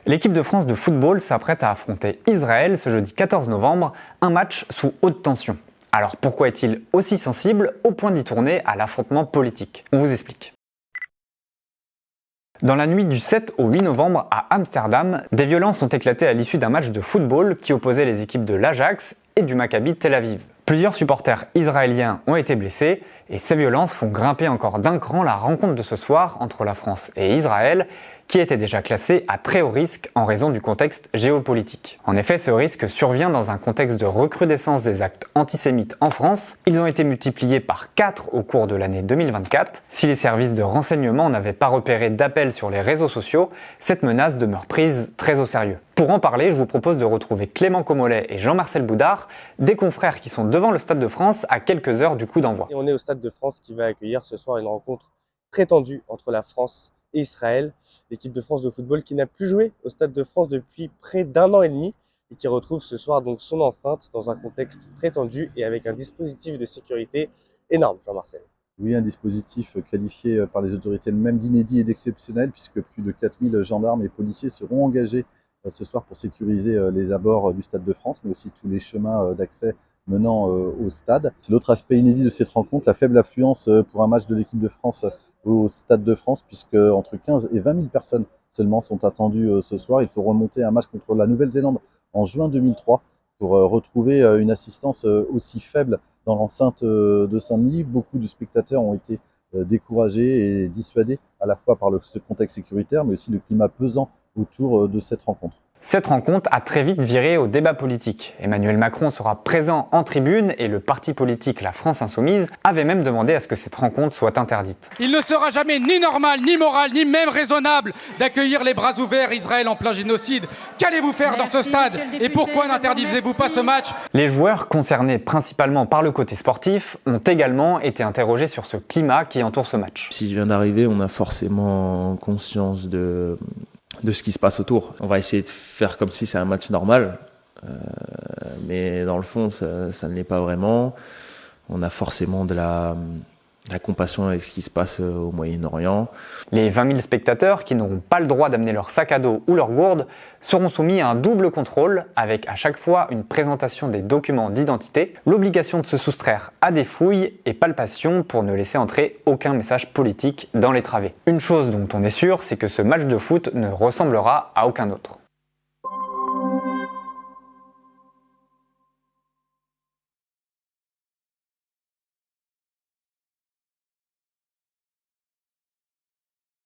L'équipe de France de football s'apprête à affronter Israël ce jeudi 14 novembre, un match sous haute tension. Alors pourquoi est-il aussi sensible au point d'y tourner à l'affrontement politique? On vous explique. Dans la nuit du 7 au 8 novembre à Amsterdam, des violences ont éclaté à l'issue d'un match de football qui opposait les équipes de l'Ajax et du Maccabi Tel Aviv. Plusieurs supporters israéliens ont été blessés et ces violences font grimper encore d'un cran la rencontre de ce soir entre la France et Israël, qui était déjà classée à très haut risque en raison du contexte géopolitique. En effet, ce risque survient dans un contexte de recrudescence des actes antisémites en France. Ils ont été multipliés par 4 au cours de l'année 2024. Si les services de renseignement n'avaient pas repéré d'appels sur les réseaux sociaux, cette menace demeure prise très au sérieux. Pour en parler, je vous propose de retrouver Clément Comollet et Jean-Marcel Boudard, des confrères qui sont devant le Stade de France à quelques heures du coup d'envoi. Et on est au Stade de France qui va accueillir ce soir une rencontre très tendue entre la France et Israël. L'équipe de France de football qui n'a plus joué au Stade de France depuis près d'1 an et demi et qui retrouve ce soir donc son enceinte dans un contexte très tendu et avec un dispositif de sécurité énorme, Jean-Marcel. Oui, un dispositif qualifié par les autorités même d'inédit et d'exceptionnel, puisque plus de 4000 gendarmes et policiers seront engagés ce soir pour sécuriser les abords du Stade de France, mais aussi tous les chemins d'accès menant au stade. C'est l'autre aspect inédit de cette rencontre, la faible affluence pour un match de l'équipe de France au Stade de France, puisque entre 15 et 20 000 personnes seulement sont attendues ce soir. Il faut remonter un match contre la Nouvelle-Zélande en juin 2003 pour retrouver une assistance aussi faible dans l'enceinte de Saint-Denis. Beaucoup de spectateurs ont été découragés et dissuadés à la fois par ce contexte sécuritaire, mais aussi le climat pesant autour de cette rencontre. Cette rencontre a très vite viré au débat politique. Emmanuel Macron sera présent en tribune et le parti politique La France Insoumise avait même demandé à ce que cette rencontre soit interdite. Il ne sera jamais ni normal, ni moral, ni même raisonnable d'accueillir les bras ouverts Israël en plein génocide. Qu'allez-vous faire dans ce stade? Et pourquoi n'interdisez-vous pas ce match? Les joueurs concernés principalement par le côté sportif ont également été interrogés sur ce climat qui entoure ce match. Si je viens d'arriver, on a forcément conscience de ce qui se passe autour. On va essayer de faire comme si c'est un match normal, mais dans le fond, ça ne l'est pas vraiment. On a forcément de la compassion avec ce qui se passe au Moyen-Orient. Les 20 000 spectateurs qui n'auront pas le droit d'amener leur sac à dos ou leur gourde seront soumis à un double contrôle avec à chaque fois une présentation des documents d'identité, l'obligation de se soustraire à des fouilles et palpations pour ne laisser entrer aucun message politique dans les travées. Une chose dont on est sûr, c'est que ce match de foot ne ressemblera à aucun autre.